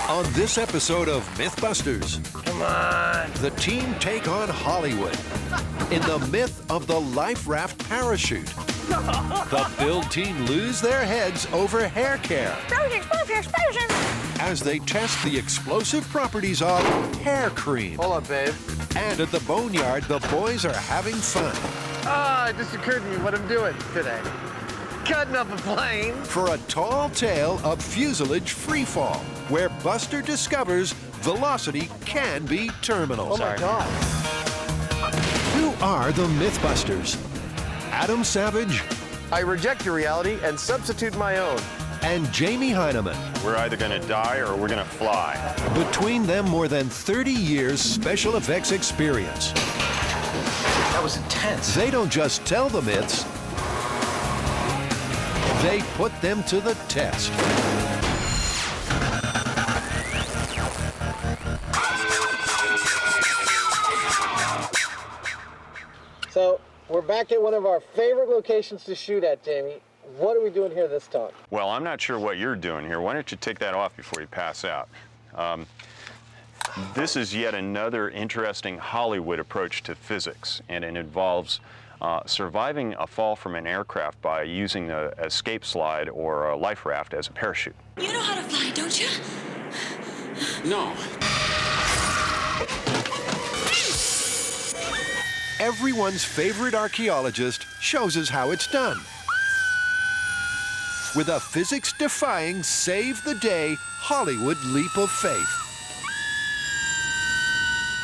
On this episode of MythBusters, Come on. the team take on Hollywood in the myth of the life raft parachute. The build team lose their heads over hair care as they test the explosive properties of hair cream. Hold up, babe. And at the boneyard, the boys are having fun. Ah, it just occurred to me what I'm doing today. Cutting up a plane. For a tall tale of fuselage freefall, where Buster discovers velocity can be terminal. Oh, my God. Who are the MythBusters? Adam Savage I reject your reality and substitute my own. and Jamie Heineman. We're either going to die or we're going to fly. Between them, more than 30 years special effects experience. That was intense. They don't just tell the myths, they put them to the test. So, we're back at one of our favorite locations to shoot at, Jamie. What are we doing here this time? Well, I'm not sure what you're doing here. Why don't you take that off before you pass out? This is yet another interesting Hollywood approach to physics, and it involves surviving a fall from an aircraft by using an escape slide or a life raft as a parachute. You know how to fly, don't you? No. Everyone's favorite archaeologist shows us how it's done. With a physics-defying, save-the-day Hollywood leap of faith,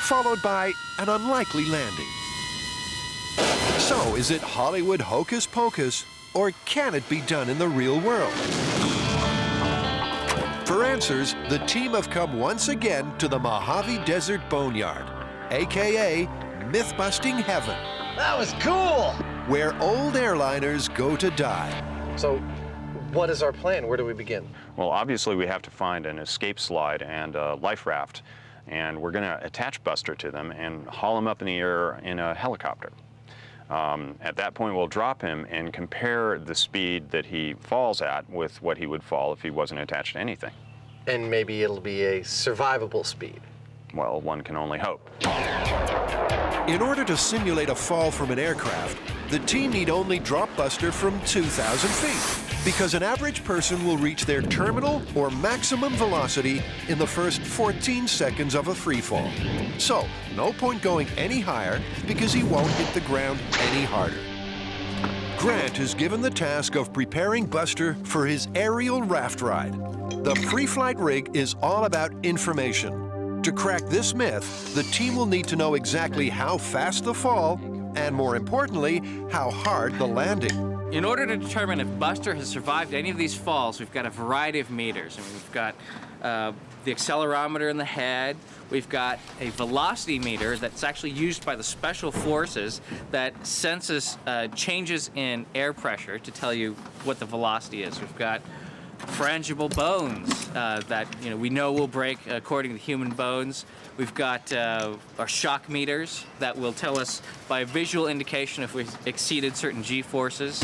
followed by an unlikely landing. So, is it Hollywood hocus pocus, or can it be done in the real world? For answers, the team have come once again to the Mojave Desert Boneyard, aka Myth-busting heaven, That was cool! where old airliners go to die. So, what is our plan? Where do we begin? Well, obviously we have to find an escape slide and a life raft, and we're going to attach Buster to them and haul him up in the air in a helicopter. At that point, we'll drop him and compare the speed that he falls at with what he would fall if he wasn't attached to anything. And maybe it'll be a survivable speed. Well, one can only hope. In order to simulate a fall from an aircraft, the team need only drop Buster from 2,000 feet, because an average person will reach their terminal or maximum velocity in the first 14 seconds of a free fall. So, no point going any higher because he won't hit the ground any harder. Grant is given the task of preparing Buster for his aerial raft ride. The pre-flight rig is all about information. To crack this myth, the team will need to know exactly how fast the fall, and more importantly, how hard the landing. In order to determine if Buster has survived any of these falls, we've got a variety of meters. I mean, we've got the accelerometer in the head. We've got a velocity meter that's actually used by the special forces that senses changes in air pressure to tell you what the velocity is. We've got frangible bones that we know will break according to human bones. We've got our shock meters that will tell us by a visual indication if we've exceeded certain G-forces.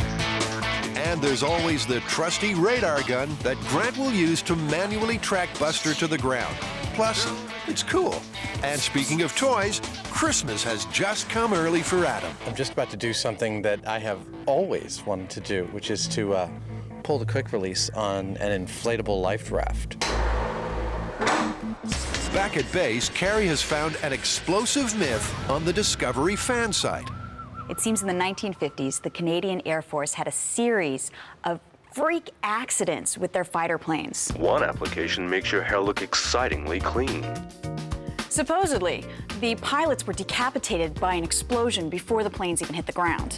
And there's always the trusty radar gun that Grant will use to manually track Buster to the ground. Plus, it's cool. And speaking of toys, Christmas has just come early for Adam. I'm just about to do something that I have always wanted to do, which is to pull the quick release on an inflatable life raft. Back at base, Carrie has found an explosive myth on the Discovery fan site. It seems in the 1950s, the Canadian Air Force had a series of freak accidents with their fighter planes. One application makes your hair look excitingly clean. Supposedly, the pilots were decapitated by an explosion before the planes even hit the ground.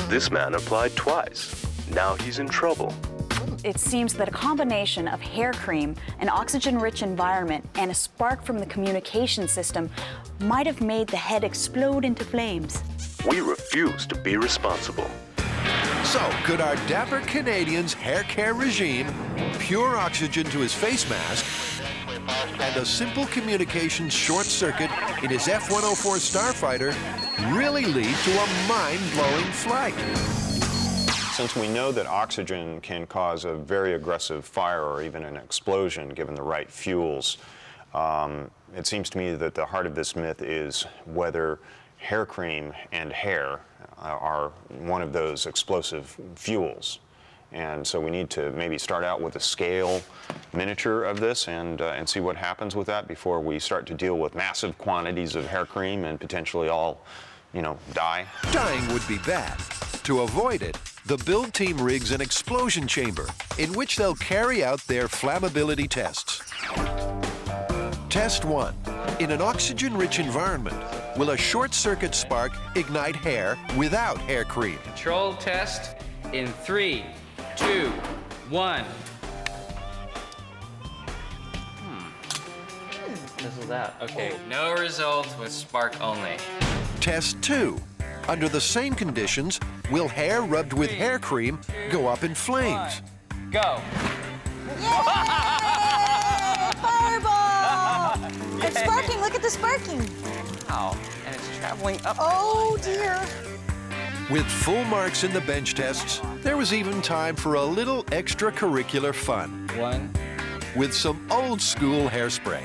This man applied twice. Now he's in trouble. It seems that a combination of hair cream, an oxygen-rich environment, and a spark from the communication system might have made the head explode into flames. We refuse to be responsible. So, could our dapper Canadian's hair care regime, pure oxygen to his face mask, and a simple communications short circuit in his F-104 Starfighter really lead to a mind-blowing flight? Since we know that oxygen can cause a very aggressive fire or even an explosion given the right fuels, it seems to me that the heart of this myth is whether hair cream and hair are one of those explosive fuels. And so we need to maybe start out with a scale miniature of this and see what happens with that before we start to deal with massive quantities of hair cream and potentially all, die. Dying would be bad. To avoid it, the build team rigs an explosion chamber in which they'll carry out their flammability tests. Test 1. In an oxygen-rich environment, will a short-circuit spark ignite hair without hair cream? Control test in 3, 2, 1. Fizzled out. Okay, no results with spark only. Test 2. Under the same conditions, will hair rubbed with hair cream go up in flames? Go. Fireball! It's sparking. Look at the sparking. Wow. And it's traveling up. Oh, dear. With full marks in the bench tests, there was even time for a little extracurricular fun 1. with some old-school hairspray.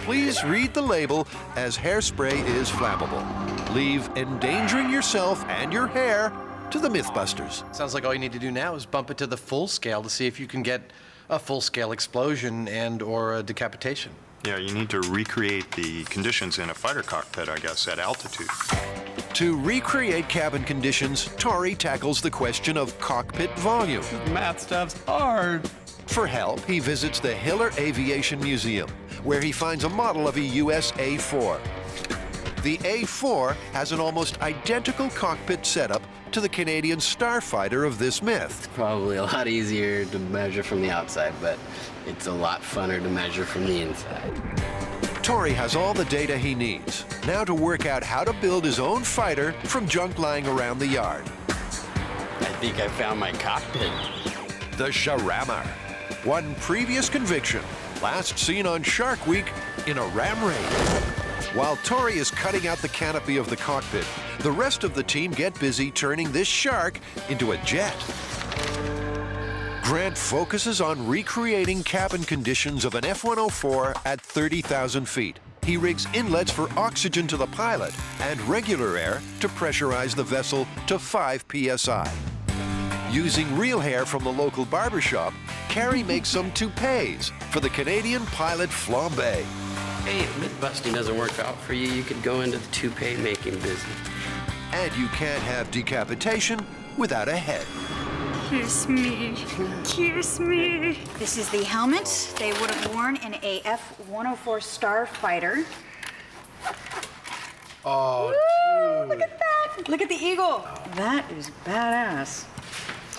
Please read the label, as hairspray is flammable. Leave endangering yourself and your hair to the MythBusters. Sounds like all you need to do now is bump it to the full scale to see if you can get a full-scale explosion and/or a decapitation. Yeah, you need to recreate the conditions in a fighter cockpit, I guess, at altitude. To recreate cabin conditions, Tori tackles the question of cockpit volume. Math stuff's hard. For help, he visits the Hiller Aviation Museum, where he finds a model of a US A4. The A4 has an almost identical cockpit setup to the Canadian starfighter of this myth. Probably a lot easier to measure from the outside, but it's a lot funner to measure from the inside. Tori has all the data he needs, now to work out how to build his own fighter from junk lying around the yard. I think I found my cockpit. The Sharamar. One previous conviction, last seen on Shark Week in a ram raid. While Tori is cutting out the canopy of the cockpit, the rest of the team get busy turning this shark into a jet. Grant focuses on recreating cabin conditions of an F-104 at 30,000 feet. He rigs inlets for oxygen to the pilot and regular air to pressurize the vessel to 5 psi. Using real hair from the local barbershop, Carrie makes some toupees for the Canadian pilot flambe. Hey, if myth-busting doesn't work out for you, you could go into the toupee making business. And you can't have decapitation without a head. Kiss me. Kiss me. This is the helmet they would have worn in a F-104 starfighter. Oh, Woo, look at that. Look at the eagle. That is badass.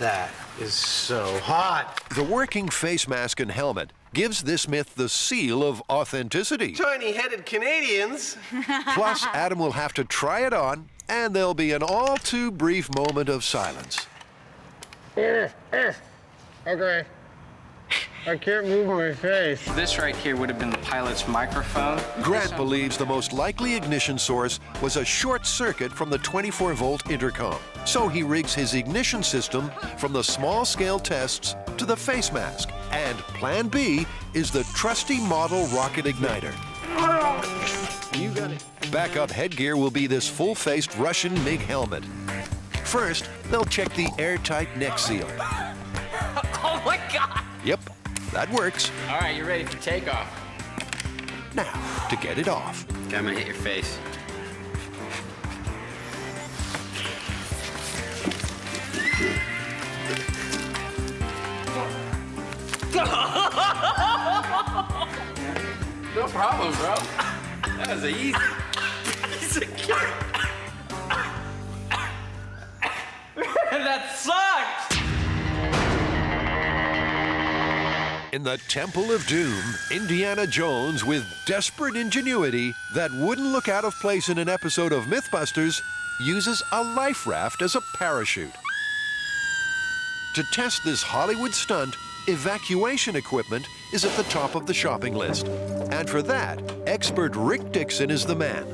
that is so hot. The working face mask and helmet gives this myth the seal of authenticity. Tiny-headed Canadians. Plus, Adam will have to try it on, and there'll be an all too brief moment of silence. Okay. I can't move my face. This right here would have been the pilot's microphone. Grant believes the most likely ignition source was a short circuit from the 24-volt intercom. So he rigs his ignition system from the small-scale tests to the face mask. And Plan B is the trusty model rocket igniter. You got it. Backup headgear will be this full-faced Russian MiG helmet. First, they'll check the airtight neck seal. Oh my God! Yep, that works. All right, you ready for takeoff? Now, to get it off. Okay, I'm gonna hit your face. No problem, bro. That was easy. That sucked! In the Temple of Doom, Indiana Jones, with desperate ingenuity that wouldn't look out of place in an episode of MythBusters, uses a life raft as a parachute. To test this Hollywood stunt, evacuation equipment is at the top of the shopping list. And for that, expert Rick Dixon is the man.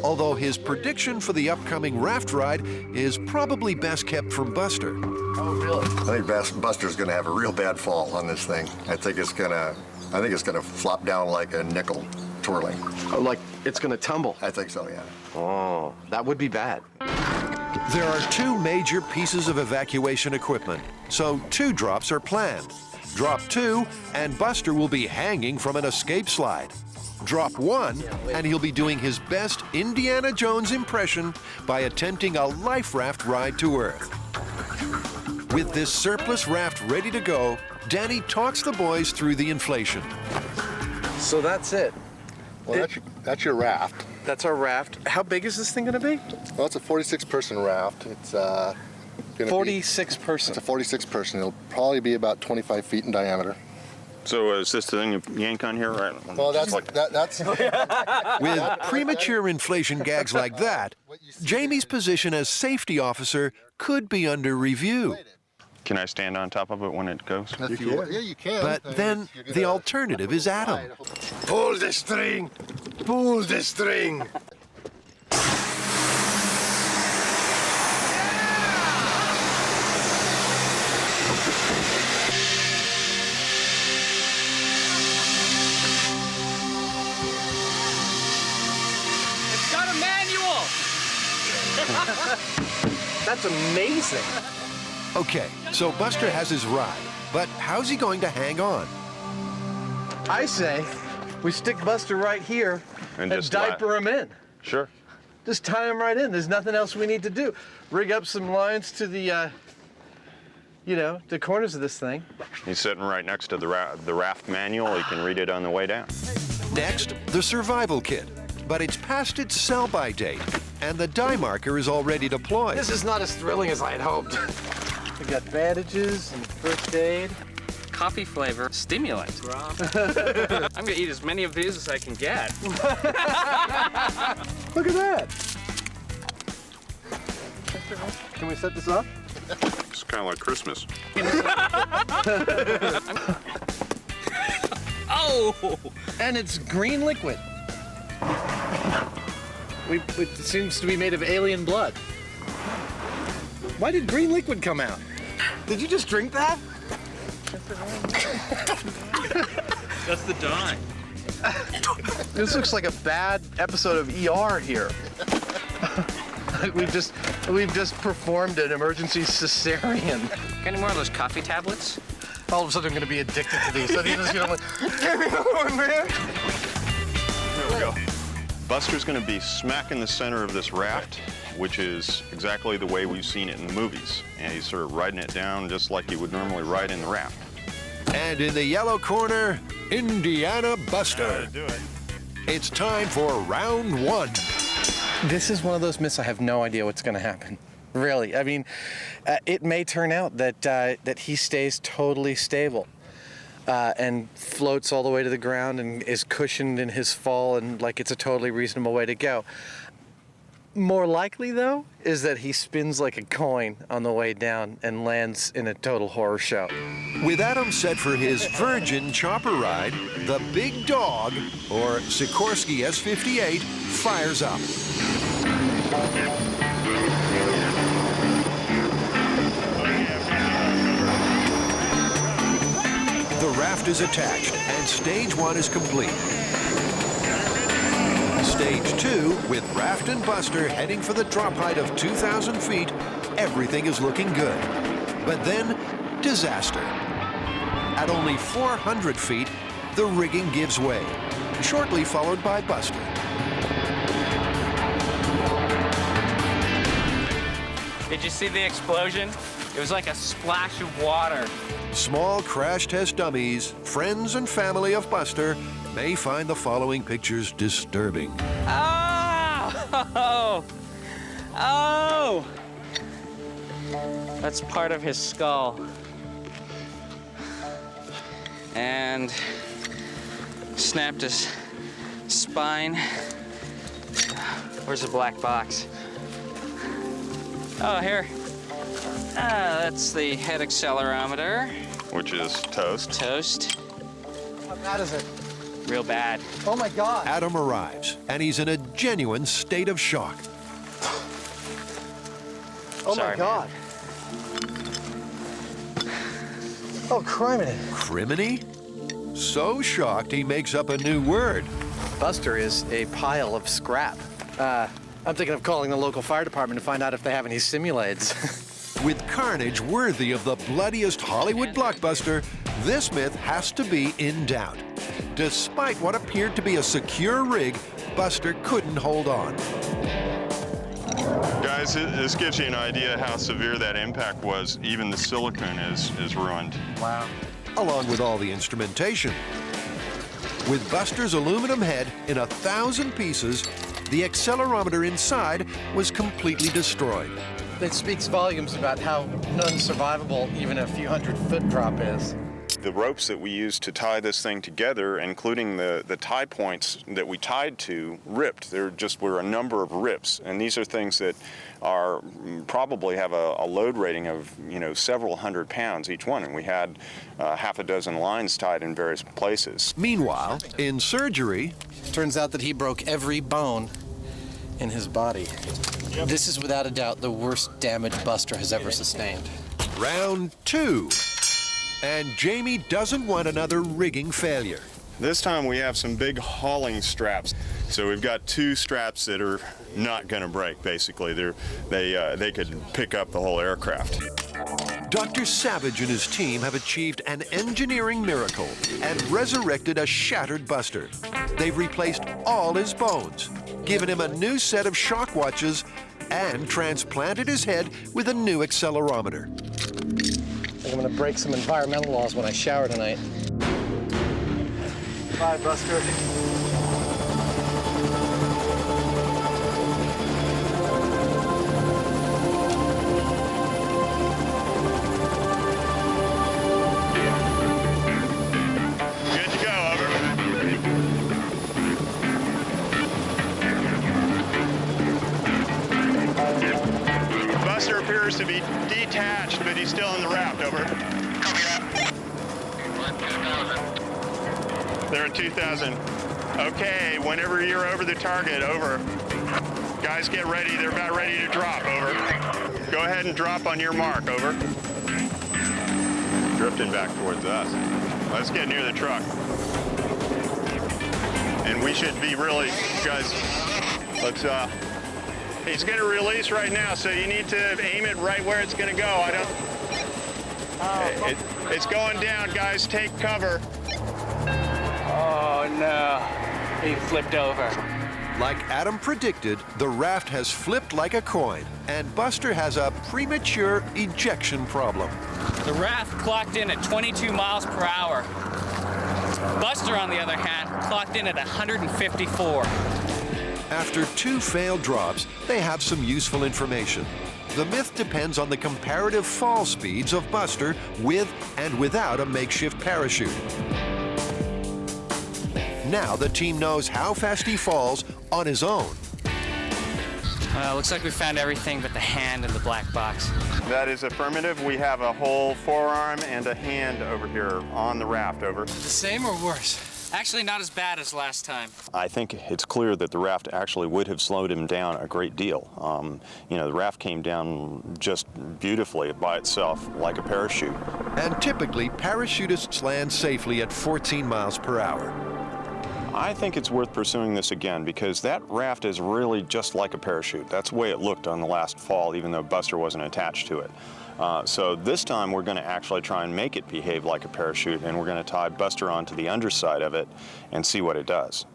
although his prediction for the upcoming raft ride is probably best kept from Buster. Oh, really? I think Buster's gonna have a real bad fall on this thing. I think it's gonna flop down like a nickel twirling. Oh, like it's gonna tumble? I think so, yeah. Oh, that would be bad. There are 2 major pieces of evacuation equipment, so 2 drops are planned. Drop 2, and Buster will be hanging from an escape slide. Drop 1, and he'll be doing his best Indiana Jones impression by attempting a life raft ride to Earth. With this surplus raft ready to go, Danny talks the boys through the inflation. So that's it. Well, that's your raft. That's our raft. How big is this thing gonna be? Well, it's a 46-person raft. It's gonna 46 person. It's a 46-person. It'll probably be about 25 feet in diameter. So is this the thing you yank on here? Right? Well, that's With premature inflation gags like that, Jamie's position as safety officer could be under review. Can I stand on top of it when it goes? Yeah, you can. But then the alternative is Adam. Pull the string! Pull the string! It's got a manual! That's amazing. Okay, so Buster has his ride, but how's he going to hang on? I say we stick Buster right here And and just diaper him in. Sure. Just tie him right in. There's nothing else we need to do. Rig up some lines to the, the corners of this thing. He's sitting right next to the raft manual. He can read it on the way down. Next, the survival kit, but it's past its sell-by date, and the dye marker is already deployed. This is not as thrilling as I had hoped. We got bandages and first aid. Coffee flavor stimulant. I'm gonna eat as many of these as I can get. Look at that. Can we set this up? It's kind of like Christmas. Oh! And it's green liquid. It seems to be made of alien blood. Why did green liquid come out? Did you just drink that? That's the dye. This looks like a bad episode of ER here. We've just performed an emergency cesarean. Got any more of those coffee tablets? All of a sudden I'm gonna be addicted to these. I'm just gonna give me another one, man. There we go. Buster's going to be smack in the center of this raft, which is exactly the way we've seen it in the movies. And he's sort of riding it down just like you would normally ride in the raft. And in the yellow corner, Indiana Buster. It's time for round 1. This is one of those myths I have no idea what's going to happen. Really. I mean, it may turn out that he stays totally stable. And floats all the way to the ground and is cushioned in his fall, and like it's a totally reasonable way to go. More likely, though, is that he spins like a coin on the way down and lands in a total horror show. With Adam set for his Virgin chopper ride, the big dog, or Sikorsky S58, fires up. The raft is attached, and stage 1 is complete. Stage 2, with Raft and Buster heading for the drop height of 2,000 feet, everything is looking good. But then, disaster. At only 400 feet, the rigging gives way, shortly followed by Buster. Did you see the explosion? It was like a splash of water. Small crash test dummies, friends and family of Buster, may find the following pictures disturbing. Oh! Oh! That's part of his skull. And snapped his spine. Where's the black box? Oh, here. That's the head accelerometer. Which is toast. Toast. How bad is it? Real bad. Oh my God. Adam arrives. and he's in a genuine state of shock. Oh Sorry, my God. Oh, criminy. Criminy? So shocked he makes up a new word. Buster is a pile of scrap. I'm thinking of calling the local fire department to find out if they have any simulaids. With carnage worthy of the bloodiest Hollywood blockbuster, this myth has to be in doubt. Despite what appeared to be a secure rig, Buster couldn't hold on. Guys, this gives you an idea how severe that impact was. Even the silicone is ruined. Wow. Along with all the instrumentation. With Buster's aluminum head in 1,000 pieces, the accelerometer inside was completely destroyed. That speaks volumes about how non-survivable even a few 100-foot drop is. The ropes that we used to tie this thing together, including the tie points that we tied to, ripped. There just were a number of rips, and these are things that are probably have a load rating of, you know, several hundred pounds each one, and we had half a dozen lines tied in various places. Meanwhile, in surgery, turns out that he broke every bone in his body. Yep. This is without a doubt the worst damage Buster has ever sustained. Round 2. And Jamie doesn't want another rigging failure. This time we have some big hauling straps. So we've got 2 straps that are not going to break, basically. They could pick up the whole aircraft. Dr. Savage and his team have achieved an engineering miracle and resurrected a shattered Buster. They've replaced all his bones, given him a new set of shock watches, and transplanted his head with a new accelerometer. I'm gonna break some environmental laws when I shower tonight. Bye, Buster. Good to go, over. Buster appears to be detached, but he's still in the raft, over. They're at 2,000. Okay, whenever you're over the target, over. Guys, get ready. They're about ready to drop, over. Go ahead and drop on your mark, over. Drifting back towards us. Let's get near the truck. And we should be really, guys, let's, he's gonna release right now, so you need to aim it right where it's gonna go. It's going down, guys, take cover. Oh no, he flipped over. Like Adam predicted, the raft has flipped like a coin, and Buster has a premature ejection problem. The raft clocked in at 22 miles per hour. Buster, on the other hand, clocked in at 154. After 2 failed drops, they have some useful information. The myth depends on the comparative fall speeds of Buster with and without a makeshift parachute. Now the team knows how fast he falls on his own. Looks like we found everything but the hand in the black box. That is affirmative. We have a whole forearm and a hand over here on the raft, over. The same or worse? Actually, not as bad as last time. I think it's clear that the raft actually would have slowed him down a great deal. You know, the raft came down just beautifully by itself, like a parachute. And typically, parachutists land safely at 14 miles per hour. I think it's worth pursuing this again because that raft is really just like a parachute. That's the way it looked on the last fall, even though Buster wasn't attached to it. So this time we're going to actually try and make it behave like a parachute, and we're going to tie Buster onto the underside of it and see what it does.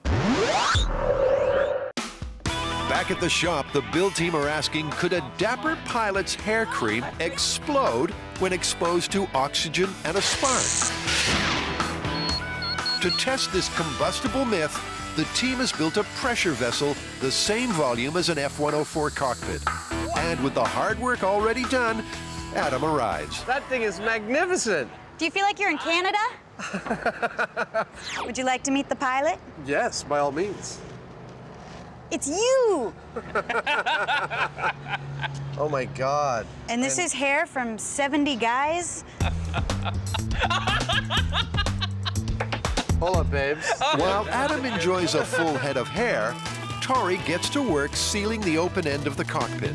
Back at the shop, the build team are asking, could a dapper pilot's hair cream explode when exposed to oxygen and a spark? To test this combustible myth, the team has built a pressure vessel the same volume as an F-104 cockpit. And with the hard work already done, Adam arrives. That thing is magnificent. Do you feel like you're in Canada? Would you like to meet the pilot? Yes, by all means. It's you! Oh my God. And this is hair from 70 guys? Hold up, babes. While Adam enjoys a full head of hair, Tori gets to work sealing the open end of the cockpit.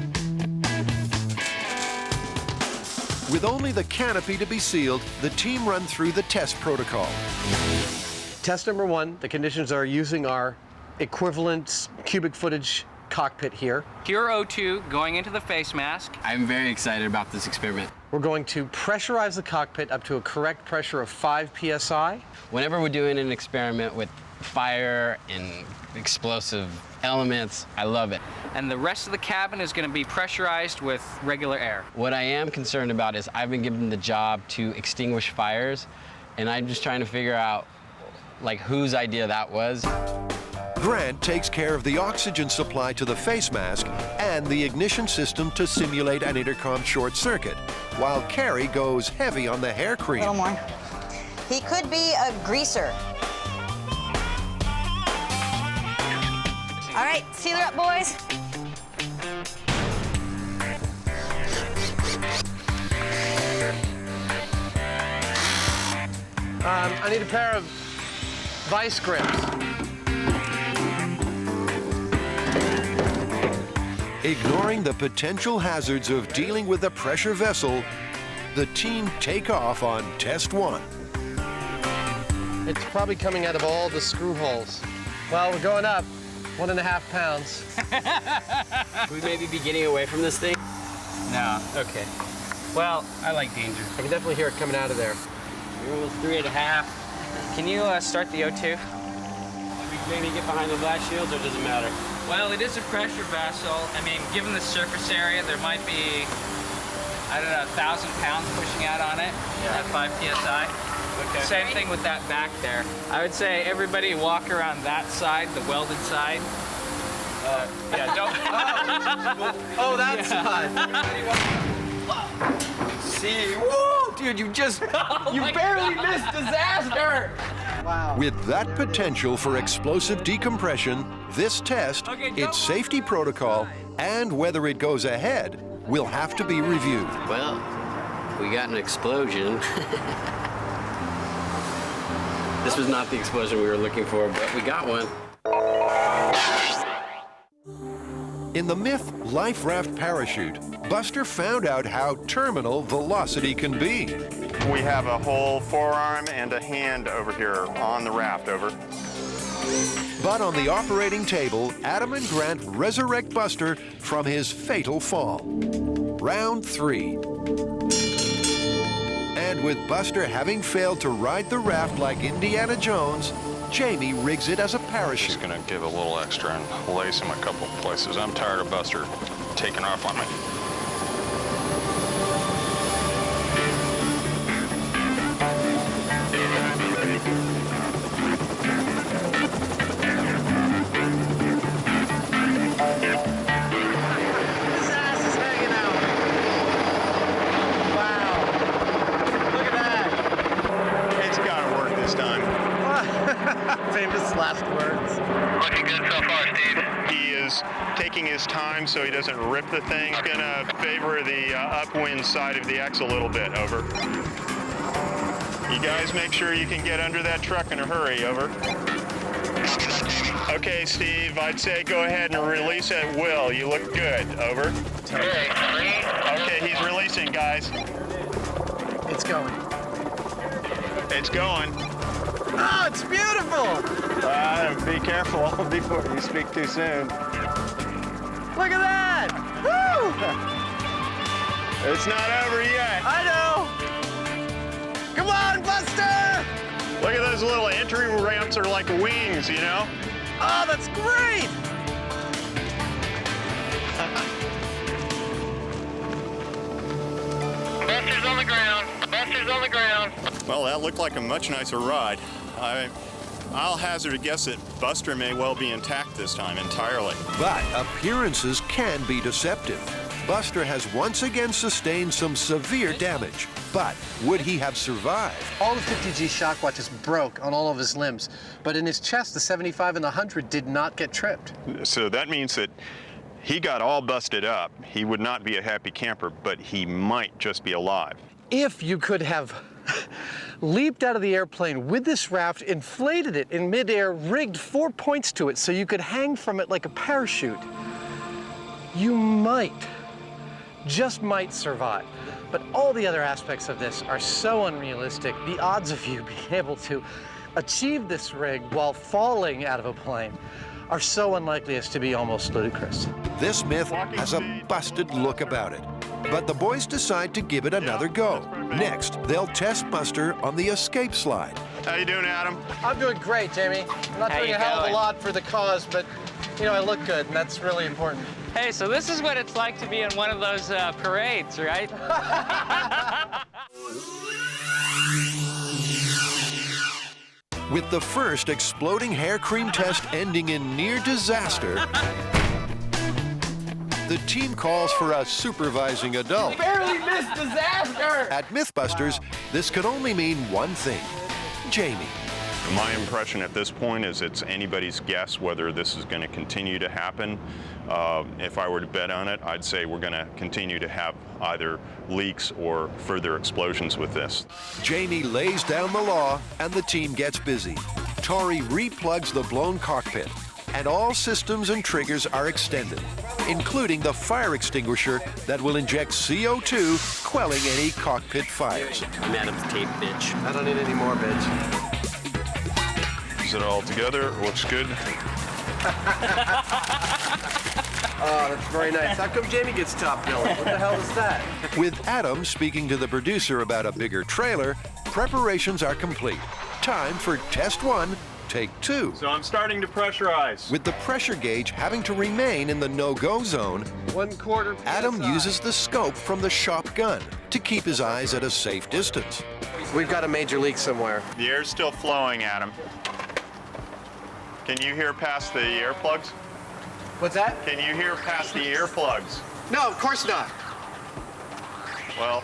With only the canopy to be sealed, the team run through the test protocol. Test number 1, the conditions are using our equivalent cubic footage cockpit here. Pure O2 going into the face mask. I'm very excited about this experiment. We're going to pressurize the cockpit up to a correct pressure of 5 psi. Whenever we're doing an experiment with fire and explosive elements, I love it. And the rest of the cabin is going to be pressurized with regular air. What I am concerned about is I've been given the job to extinguish fires, and I'm just trying to figure out like whose idea that was. Grant takes care of the oxygen supply to the face mask and the ignition system to simulate an intercom short circuit, while Carrie goes heavy on the hair cream. A little more. He could be a greaser. All right, seal her up, boys. I need a pair of vice grips. Ignoring the potential hazards of dealing with a pressure vessel, the team take off on test 1. It's probably coming out of all the screw holes. Well, we're going up 1.5 pounds. Should we maybe be getting away from this thing? No, okay. Well, I like danger. I can definitely hear it coming out of there. We're almost 3.5. Can you start the O2? Should we maybe get behind the blast shields, or does it matter? Well, it is a pressure vessel. I mean, given the surface area, there might be, I don't know, 1,000 pounds pushing out on it at 5 psi. Okay. Same thing with that back there. I would say everybody walk around that side, the welded side. Yeah, don't. Oh, that side. See, whoa, dude, you barely missed disaster. Wow. With that potential for explosive decompression, this test, its safety protocol, and whether it goes ahead will have to be reviewed. Well, we got an explosion. This was not the explosion we were looking for, but we got one. In the Myth Life Raft Parachute, Buster found out how terminal velocity can be. We have a whole forearm and a hand over here on the raft, over. But on the operating table, Adam and Grant resurrect Buster from his fatal fall. Round 3. And with Buster having failed to ride the raft like Indiana Jones, Jamie rigs it as a parachute. Just gonna give a little extra and lace him a couple places. I'm tired of Buster taking off on me. His ass is hanging out. Wow. Look at that. It's gotta work this time. Famous last words. Looking good so far, Steve. He is taking his time so he doesn't rip the thing. He's gonna favor the upwind side of the X a little bit, over. You guys make sure you can get under that truck in a hurry, over. Okay, Steve, I'd say go ahead and release at will. You look good, over. Okay, he's releasing, guys. It's going. It's going. Oh, it's beautiful! Be careful before you speak too soon. Look at that! Woo! It's not over yet. I know! Come on, Buster! Look at those little entry ramps are like wings, you know? Oh, that's great! Buster's on the ground. Buster's on the ground. Well, that looked like a much nicer ride. I'll hazard a guess that Buster may well be intact this time entirely. But appearances can be deceptive. Buster has once again sustained some severe damage. But would he have survived? All the 50G shock watches broke on all of his limbs, but in his chest, the 75 and the 100 did not get tripped. So that means that he got all busted up. He would not be a happy camper, but he might just be alive. If you could have leaped out of the airplane with this raft, inflated it in midair, rigged 4 points to it so you could hang from it like a parachute, you might, just might survive. But all the other aspects of this are so unrealistic. The odds of you being able to achieve this rig while falling out of a plane are so unlikely as to be almost ludicrous. This myth has a busted look about it, but the boys decide to give it another go. Next, they'll test Buster on the escape slide. How you doing, Adam? I'm doing great, Jamie. I'm not doing a hell of a lot for the cause, but you know, I look good, and that's really important. Hey, so this is what it's like to be in one of those parades, right? With the first exploding hair cream test ending in near disaster, the team calls for a supervising adult. Barely missed disaster! At MythBusters, this could only mean one thing: Jamie. My impression at this point is it's anybody's guess whether this is going to continue to happen. If I were to bet on it, I'd say we're going to continue to have either leaks or further explosions with this. Jamie lays down the law and the team gets busy. Tori replugs the blown cockpit, and all systems and triggers are extended, including the fire extinguisher that will inject CO2, quelling any cockpit fires. Madam's tape, bitch. I don't need any more, bitch. Is it all together? Looks good. Oh, that's very nice. How come Jamie gets top billing? What the hell is that? With Adam speaking to the producer about a bigger trailer, preparations are complete. Time for test 1, take 2. So I'm starting to pressurize. With the pressure gauge having to remain in the no-go zone, 1/4 PSI. Adam uses the scope from the shop gun to keep his eyes at a safe distance. We've got a major leak somewhere. The air's still flowing, Adam. Can you hear past the earplugs? What's that? Can you hear past the earplugs? No, of course not. Well,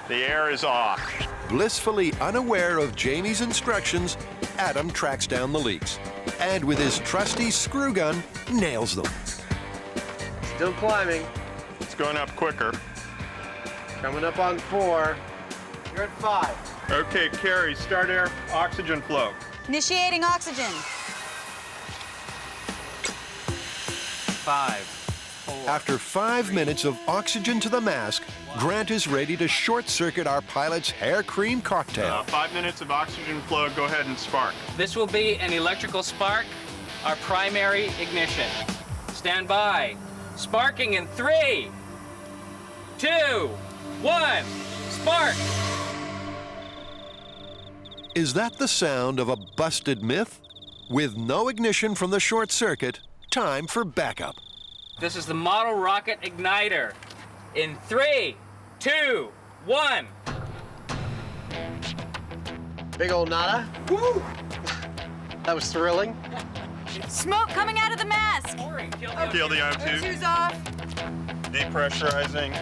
the air is off. Blissfully unaware of Jamie's instructions, Adam tracks down the leaks, and with his trusty screw gun, nails them. Still climbing. It's going up quicker. Coming up on 4. You're at 5. Okay, Carrie, start air oxygen flow. Initiating oxygen. 5, 4. After 5 minutes of oxygen to the mask, Grant is ready to short-circuit our pilot's hair cream cocktail. 5 minutes of oxygen flow, go ahead and spark. This will be an electrical spark, our primary ignition. Stand by. Sparking in 3, 2, 1, spark! Is that the sound of a busted myth? With no ignition from the short circuit, time for backup. This is the model rocket igniter. In 3, 2, 1. Big old nada. Woo! That was thrilling. Smoke coming out of the mask. Kill the O2. O2's off. Depressurizing.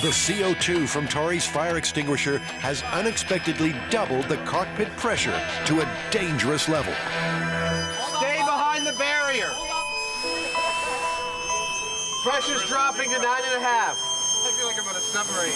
The CO2 from Tori's fire extinguisher has unexpectedly doubled the cockpit pressure to a dangerous level. Stay behind the barrier. Pressure's dropping to 9.5. I feel like I'm on a submarine.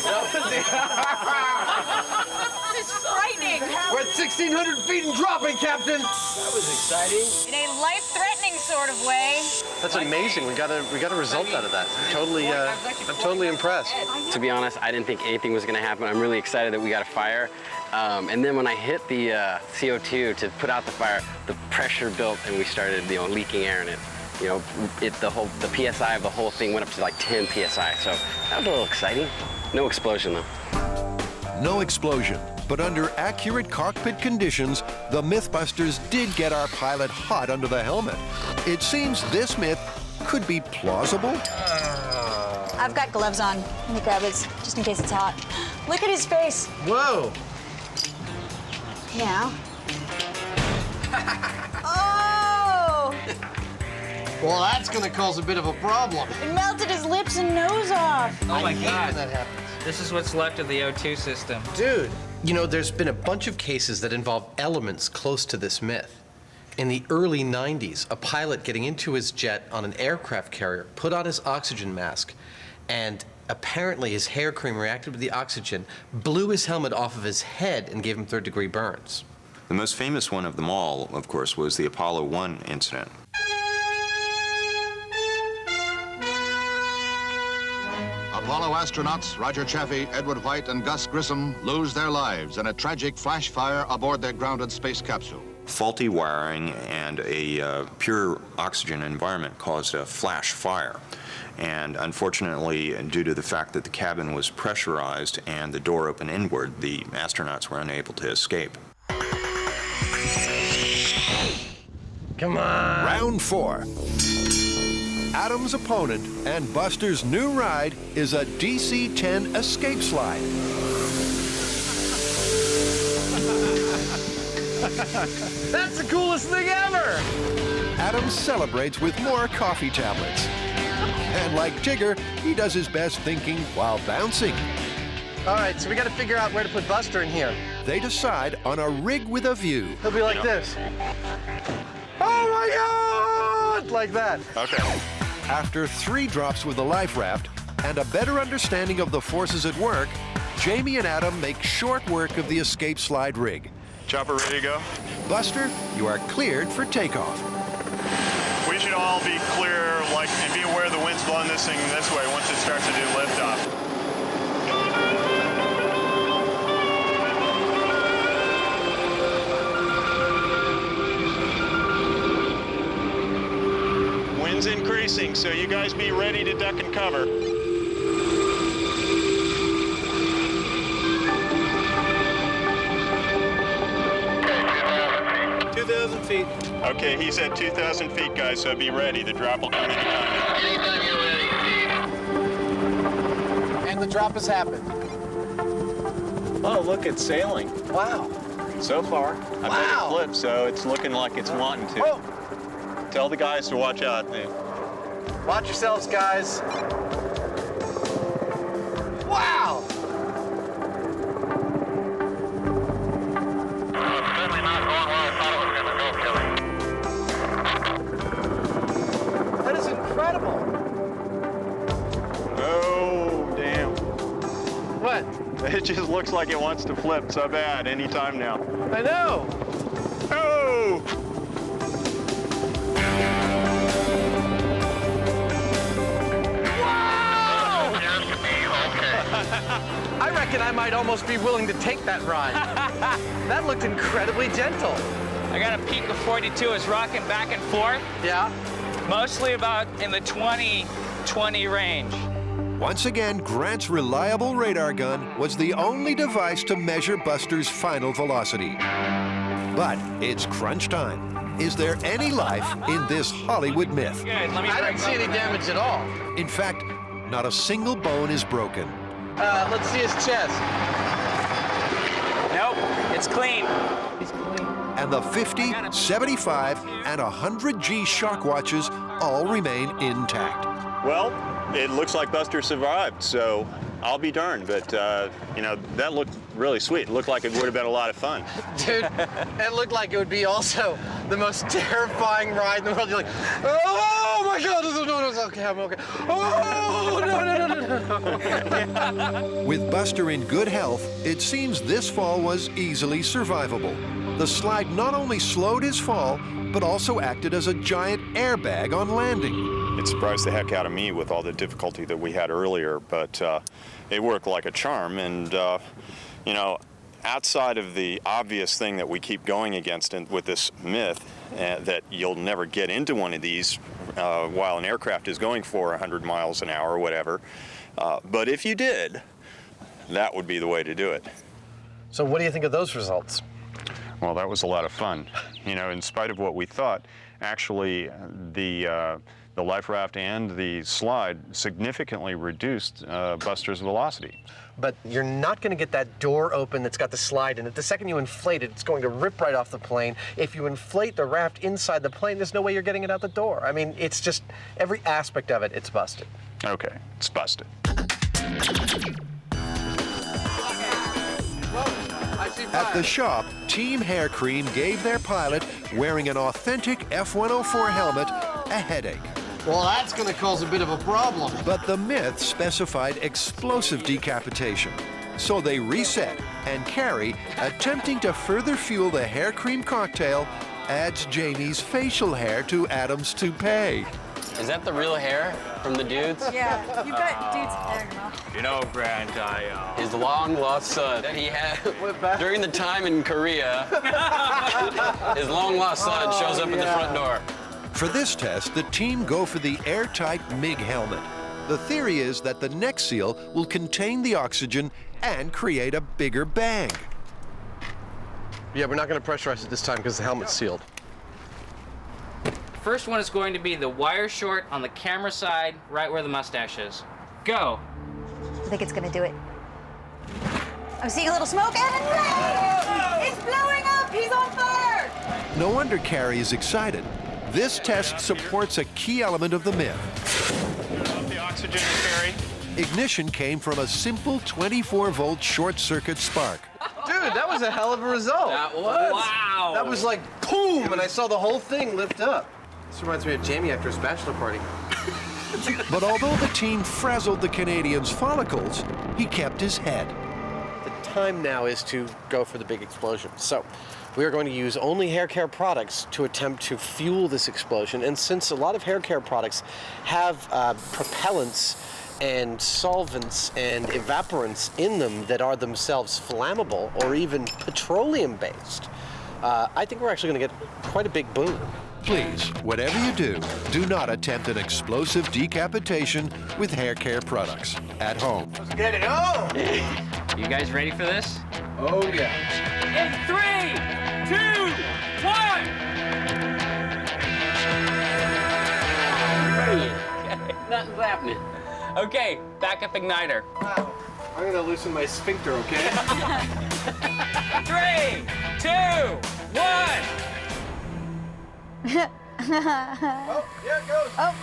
It's frightening. We're at 1,600 feet and dropping, Captain. That was exciting. In a life-threatening sort of way. That's amazing. We got a result out of that. I'm totally impressed. To be honest, I didn't think anything was going to happen. I'm really excited that we got a fire. And then when I hit the CO2 to put out the fire, the pressure built and we started, leaking air in it. The PSI of the whole thing went up to like 10 PSI. So that was a little exciting. No explosion though. No explosion, but under accurate cockpit conditions, the MythBusters did get our pilot hot under the helmet. It seems this myth could be plausible. I've got gloves on. Let me grab his, just in case it's hot. Look at his face. Whoa. Now. Oh! Well, that's going to cause a bit of a problem. It melted his lips and nose off. Oh my God. When that happens. This is what's left of the O2 system. Dude, there's been a bunch of cases that involve elements close to this myth. In the early 90s, a pilot getting into his jet on an aircraft carrier put on his oxygen mask, and apparently his hair cream reacted with the oxygen, blew his helmet off of his head, and gave him third-degree burns. The most famous one of them all, of course, was the Apollo 1 incident. Apollo astronauts Roger Chaffee, Edward White, and Gus Grissom lose their lives in a tragic flash fire aboard their grounded space capsule. Faulty wiring and a pure oxygen environment caused a flash fire. And unfortunately, due to the fact that the cabin was pressurized and the door opened inward, the astronauts were unable to escape. Come on! Round 4. Adam's opponent and Buster's new ride is a DC-10 escape slide. That's the coolest thing ever! Adam celebrates with more coffee tablets. And like Tigger, he does his best thinking while bouncing. All right, so we got to figure out where to put Buster in here. They decide on a rig with a view. He'll be like this. Oh my God! Like that. Okay. After 3 drops with the life raft and a better understanding of the forces at work, Jamie and Adam make short work of the escape slide rig. Chopper ready to go? Buster, you are cleared for takeoff. We should all be clear, and be aware the wind's blowing this thing this way once it starts to do liftoff. Wind's increasing, so you guys be ready to duck and cover. Feet. Okay, he's at 2,000 feet, guys, so be ready. The drop will come anytime now. Anytime you're ready, Steve. And the drop has happened. Oh, look, it's sailing. Wow. So far. I made it flip, so it's looking like it's wanting to. Whoa. Tell the guys to watch out. Watch yourselves, guys. Wow! Certainly not going where I thought it was going to go, Kelly. That is incredible. Oh, damn. What? It just looks like it wants to flip so bad any time now. I know. Oh! I reckon I might almost be willing to take that ride. That looked incredibly gentle. I got a peak of 42. It's rocking back and forth. Yeah. Mostly about in the 20 range. Once again, Grant's reliable radar gun was the only device to measure Buster's final velocity. But it's crunch time. Is there any life in this Hollywood myth? Good, let me I don't see any damage at all. In fact, not a single bone is broken. Let's see his chest. Nope, it's clean. He's clean. And the 50, 75, and 100 G shock watches all remain intact. Well, it looks like Buster survived, so I'll be darned. But, you know, that looked really sweet. It looked like it would have been a lot of fun. Dude, it looked like it would be also the most terrifying ride in the world. You're like, oh my God, no, it's okay, I'm okay. Oh, no. With Buster in good health, it seems this fall was easily survivable. The slide not only slowed his fall, but also acted as a giant airbag on landing. It surprised the heck out of me with all the difficulty that we had earlier, but it worked like a charm. And, you know, outside of the obvious thing that we keep going against with this myth, that you'll never get into one of these while an aircraft is going for 100 miles an hour or whatever, but if you did, that would be the way to do it. So what do you think of those results? Well, that was a lot of fun. You know, in spite of what we thought, actually the life raft and the slide significantly reduced Buster's velocity. But you're not going to get that door open that's got the slide in it. The second you inflate it, it's going to rip right off the plane. If you inflate the raft inside the plane, there's no way you're getting it out the door. I mean, it's just every aspect of it, it's busted. Okay, it's busted. At the shop, Team Hair Cream gave their pilot, wearing an authentic F-104 helmet, a headache. Well, that's going to cause a bit of a problem. But the myth specified explosive decapitation. So they reset, and Carrie, attempting to further fuel the hair cream cocktail, adds Jamie's facial hair to Adam's toupee. Is that the real hair from the dudes? Yeah, you've got dude's hair, You know, Grant, His long lost son that he had during the time in Korea. His long lost son shows up at the front door. For this test, the team go for the airtight MiG helmet. The theory is that the neck seal will contain the oxygen and create a bigger bang. Yeah, we're not going to pressurize it this time because the helmet's sealed. First one is going to be the wire short on the camera side, right where the mustache is. Go. I think it's gonna do it. I'm seeing a little smoke and it's blowing up! He's on fire! No wonder Carrie is excited. This test supports a key element of the myth. The oxygen, Carrie. Ignition came from a simple 24-volt short-circuit spark. Dude, that was a hell of a result. That was. Wow. That was like boom, and I saw the whole thing lift up. This reminds me of Jamie after his bachelor party. But although the team frazzled the Canadian's follicles, he kept his head. The time now is to go for the big explosion. So we are going to use only hair care products to attempt to fuel this explosion. And since a lot of hair care products have propellants and solvents and evaporants in them that are themselves flammable or even petroleum-based, I think we're actually going to get quite a big boom. Please, whatever you do, do not attempt an explosive decapitation with hair care products at home. Get it on! You guys ready for this? Oh, yeah. In 3, 2, 1. Okay, nothing's happening. Okay, backup igniter. Wow. I'm going to loosen my sphincter, okay? 3, 2, 1. Oh, yeah, it goes. Oh.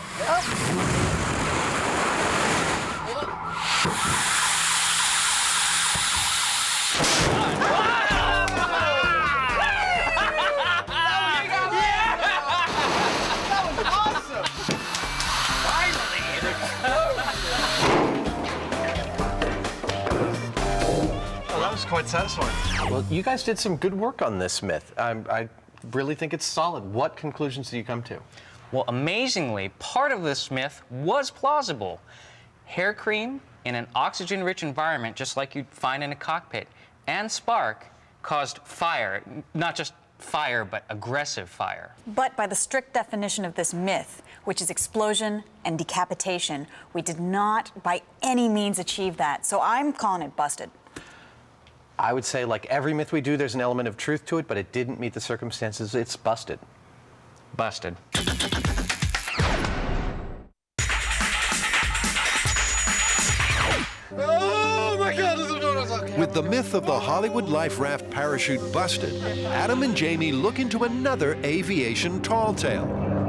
That was awesome! Finally, it Oh, that was quite satisfying. Well, you guys did some good work on this myth. I really think it's solid. What conclusions do you come to? Well, amazingly, part of this myth was plausible. Hair cream in an oxygen-rich environment, just like you'd find in a cockpit, and spark caused fire. Not just fire, but aggressive fire. But by the strict definition of this myth, which is explosion and decapitation, we did not by any means achieve that. So I'm calling it busted. I would say, like every myth we do, there's an element of truth to it, but it didn't meet the circumstances. It's busted. Busted. Oh my God! Okay. With the myth of the Hollywood life raft parachute busted, Adam and Jamie look into another aviation tall tale.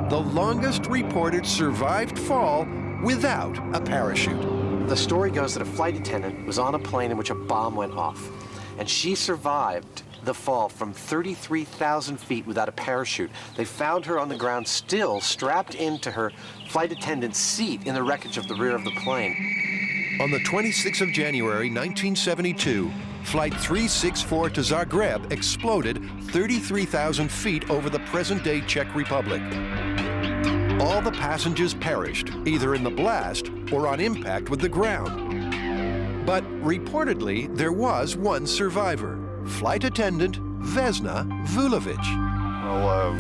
The longest reported survived fall without a parachute. The story goes that a flight attendant was on a plane in which a bomb went off, and she survived the fall from 33,000 feet without a parachute. They found her on the ground still strapped into her flight attendant's seat in the wreckage of the rear of the plane. On the 26th of January, 1972, Flight 364 to Zagreb exploded 33,000 feet over the present-day Czech Republic. All the passengers perished, either in the blast or on impact with the ground. But reportedly, there was one survivor, flight attendant Vesna Vulovic. Well,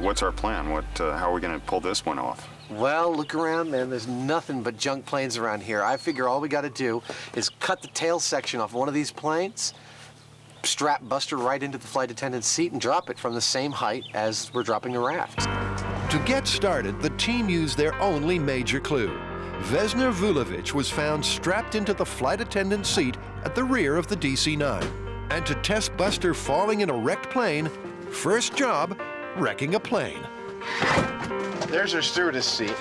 what's our plan? How are we going to pull this one off? Well, look around, man. There's nothing but junk planes around here. I figure all we got to do is cut the tail section off one of these planes, strap Buster right into the flight attendant's seat, and drop it from the same height as we're dropping the raft. To get started, the team used their only major clue. Vesna Vulovic was found strapped into the flight attendant's seat at the rear of the DC-9. And to test Buster falling in a wrecked plane, first job, wrecking a plane. There's her stewardess seat.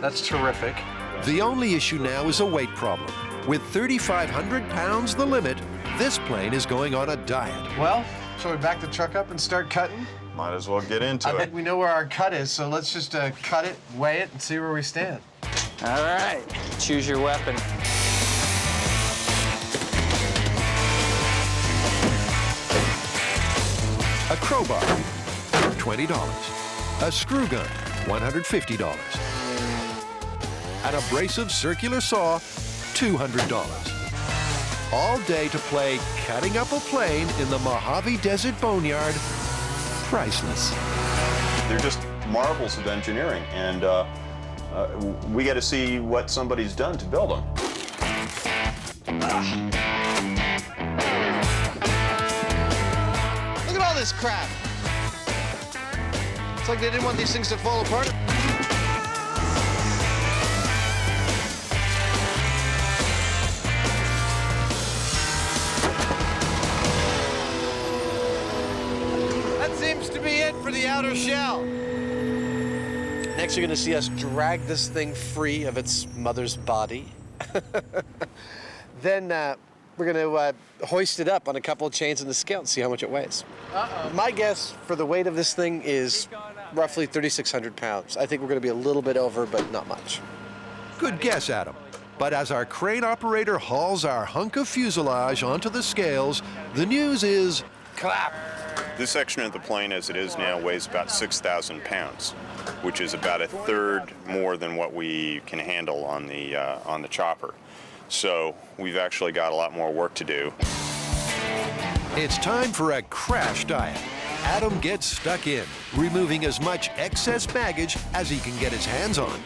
That's terrific. The only issue now is a weight problem. With 3,500 pounds the limit, this plane is going on a diet. Well, shall we back the truck up and start cutting? Might as well get into I it. think we know where our cut is, so let's just cut it, weigh it, and see where we stand. All right, choose your weapon. A crowbar, $20. A screw gun, $150. An abrasive circular saw, $200. All day to play cutting up a plane in the Mojave Desert Boneyard. Priceless. They're just marvels of engineering, and we got to see what somebody's done to build them. Look at all this crap. It's like they didn't want these things to fall apart. That seems to be it for the outer shell. Next, you're going to see us drag this thing free of its mother's body. Then we're going to hoist it up on a couple of chains in the scale and see how much it weighs. My guess for the weight of this thing is roughly 3,600 pounds. I think we're going to be a little bit over, but not much. Good guess, Adam. But as our crane operator hauls our hunk of fuselage onto the scales, the news is clap. This section of the plane, as it is now, weighs about 6,000 pounds, which is about a third more than what we can handle on the chopper. So we've actually got a lot more work to do. It's time for a crash diet. Adam gets stuck in, removing as much excess baggage as he can get his hands on,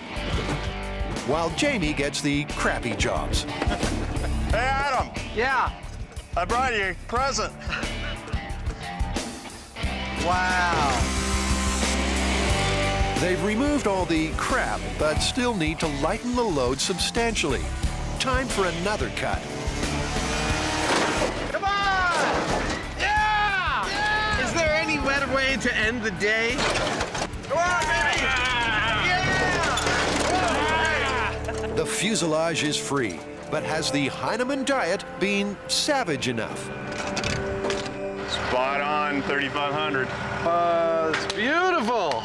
while Jamie gets the crappy jobs. Hey, Adam. Yeah. I brought you a present. Wow. They've removed all the crap, but still need to lighten the load substantially. Time for another cut. Come on! Yeah! Is there any better way to end the day? Come on, baby! Yeah! The fuselage is free, but has the Heinemann diet been savage enough? Spot on, 3,500. It's beautiful.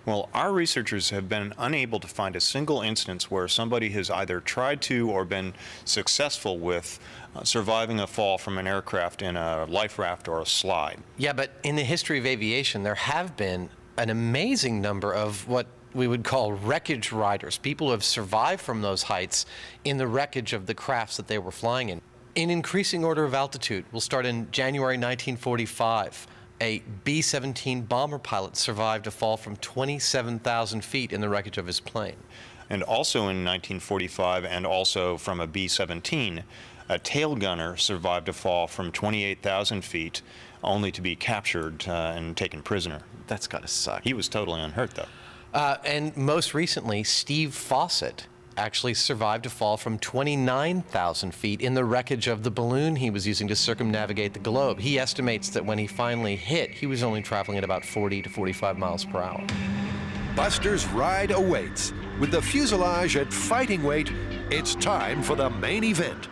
Well, our researchers have been unable to find a single instance where somebody has either tried to or been successful with surviving a fall from an aircraft in a life raft or a slide. Yeah, but in the history of aviation, there have been an amazing number of what we would call wreckage riders, people who have survived from those heights in the wreckage of the crafts that they were flying in. In increasing order of altitude, we'll start in January 1945. A B-17 bomber pilot survived a fall from 27,000 feet in the wreckage of his plane. And also in 1945, and also from a B-17, a tail gunner survived a fall from 28,000 feet, only to be captured and taken prisoner. That's gotta suck. He was totally unhurt, though. And most recently, Steve Fawcett actually survived a fall from 29,000 feet in the wreckage of the balloon he was using to circumnavigate the globe. He estimates that when he finally hit, he was only traveling at about 40 to 45 miles per hour. Buster's ride awaits. With the fuselage at fighting weight, it's time for the main event.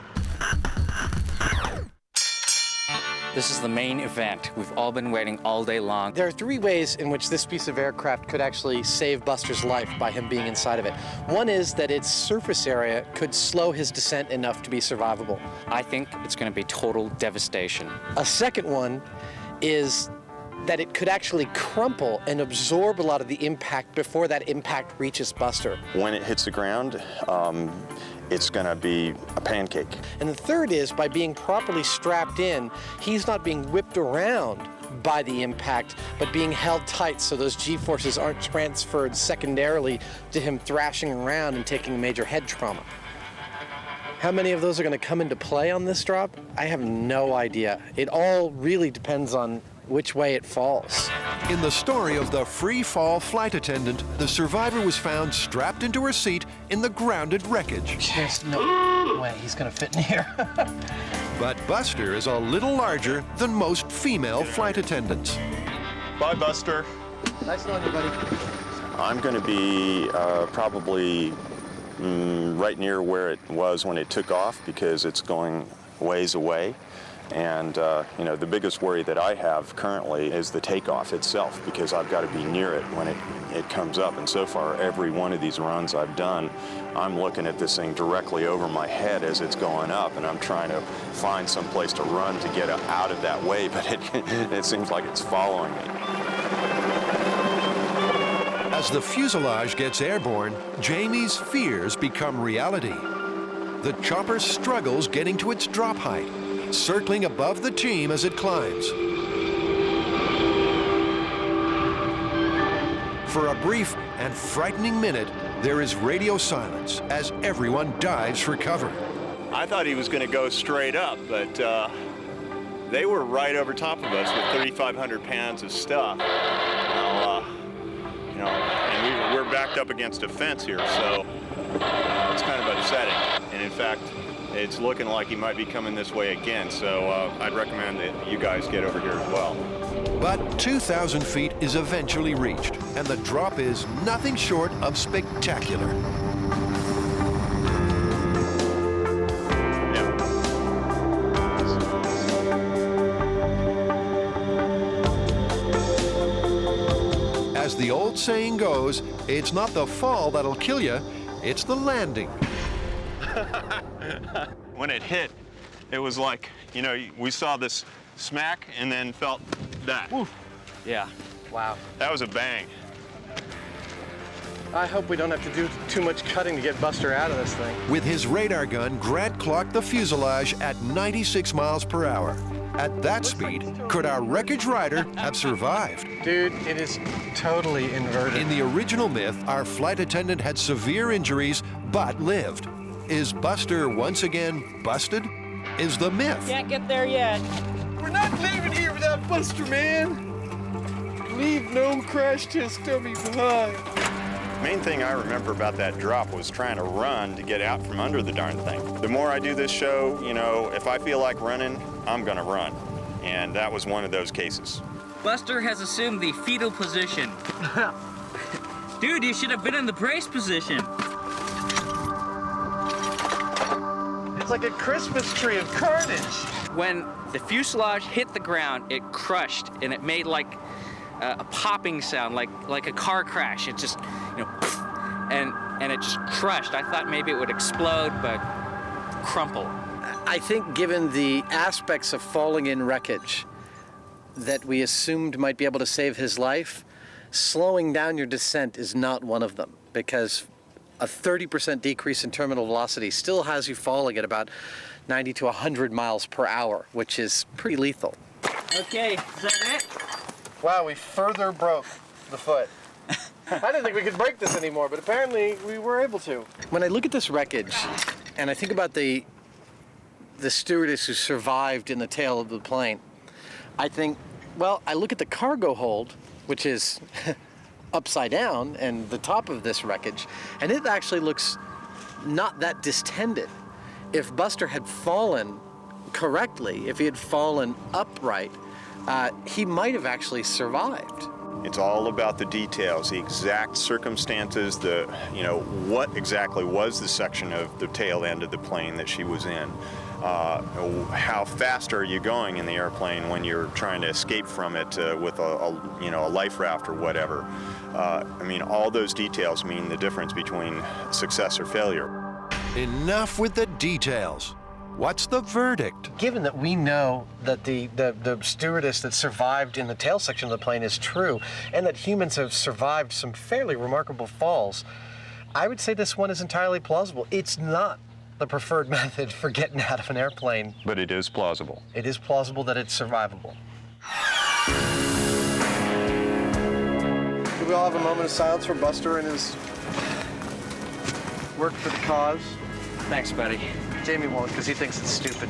This is the main event. We've all been waiting all day long. There are three ways in which this piece of aircraft could actually save Buster's life by him being inside of it. One is that its surface area could slow his descent enough to be survivable. I think it's going to be total devastation. A second one is that it could actually crumple and absorb a lot of the impact before that impact reaches Buster. When it hits the ground, it's going to be a pancake. And the third is, by being properly strapped in, he's not being whipped around by the impact, but being held tight so those G-forces aren't transferred secondarily to him thrashing around and taking major head trauma. How many of those are going to come into play on this drop? I have no idea. It all really depends on which way it falls. In the story of the free fall flight attendant, the survivor was found strapped into her seat in the grounded wreckage. There's no way he's gonna fit in here. But Buster is a little larger than most female flight attendants. Bye, Buster. Nice knowing you, buddy. I'm going to be probably right near where it was when it took off, because it's going ways away. And you know, the biggest worry that I have currently is the takeoff itself, because I've got to be near it when it comes up. And so far, every one of these runs I've done, I'm looking at this thing directly over my head as it's going up, and I'm trying to find some place to run to get out of that way, but it seems like it's following me. As the fuselage gets airborne, Jamie's fears become reality. The chopper struggles getting to its drop height, circling above the team as it climbs. For a brief and frightening minute, there is radio silence as everyone dives for cover. I thought he was going to go straight up, but they were right over top of us with 3,500 pounds of stuff. Now, you know, and we're backed up against a fence here, so it's kind of upsetting. And in fact, it's looking like he might be coming this way again, so I'd recommend that you guys get over here as well. But 2,000 feet is eventually reached, and the drop is nothing short of spectacular. As the old saying goes, it's not the fall that'll kill you, it's the landing. When it hit, it was like, you know, we saw this smack and then felt that. Woo. Yeah. Wow. That was a bang. I hope we don't have to do too much cutting to get Buster out of this thing. With his radar gun, Grant clocked the fuselage at 96 miles per hour. At that speed, could our wreckage rider have survived? Dude, it is totally inverted. In the original myth, our flight attendant had severe injuries but lived. Is Buster once again busted? Is the myth? Can't get there yet. We're not leaving here without Buster, man. Leave no crash test dummy behind. Main thing I remember about that drop was trying to run to get out from under the darn thing. The more I do this show, you know, if I feel like running, I'm gonna run. And that was one of those cases. Buster has assumed the fetal position. Dude, you should have been in the brace position. It's like a Christmas tree of carnage. When the fuselage hit the ground, it crushed, and it made like a popping sound, like a car crash. It just, you know, and it just crushed. I thought maybe it would explode, but crumple. I think given the aspects of falling in wreckage that we assumed might be able to save his life, slowing down your descent is not one of them, because a 30% decrease in terminal velocity still has you falling at about 90 to 100 miles per hour, which is pretty lethal. Okay, is that it? Wow, we further broke the foot. I didn't think we could break this anymore, but apparently we were able to. When I look at this wreckage, and I think about the stewardess who survived in the tail of the plane, I think, well, I look at the cargo hold, which is upside down, and the top of this wreckage, and it actually looks not that distended. If Buster had fallen correctly, if he had fallen upright, he might have actually survived. It's all about the details, the exact circumstances, you know, what exactly was the section of the tail end of the plane that she was in. How fast are you going in the airplane when you're trying to escape from it with a life raft or whatever. I mean, all those details mean the difference between success or failure. Enough with the details. What's the verdict? Given that we know that the stewardess that survived in the tail section of the plane is true, and that humans have survived some fairly remarkable falls, I would say this one is entirely plausible. It's not the preferred method for getting out of an airplane. But it is plausible. It is plausible that it's survivable. Do we all have a moment of silence for Buster and his work for the cause? Thanks, buddy. Jamie won't, because he thinks it's stupid.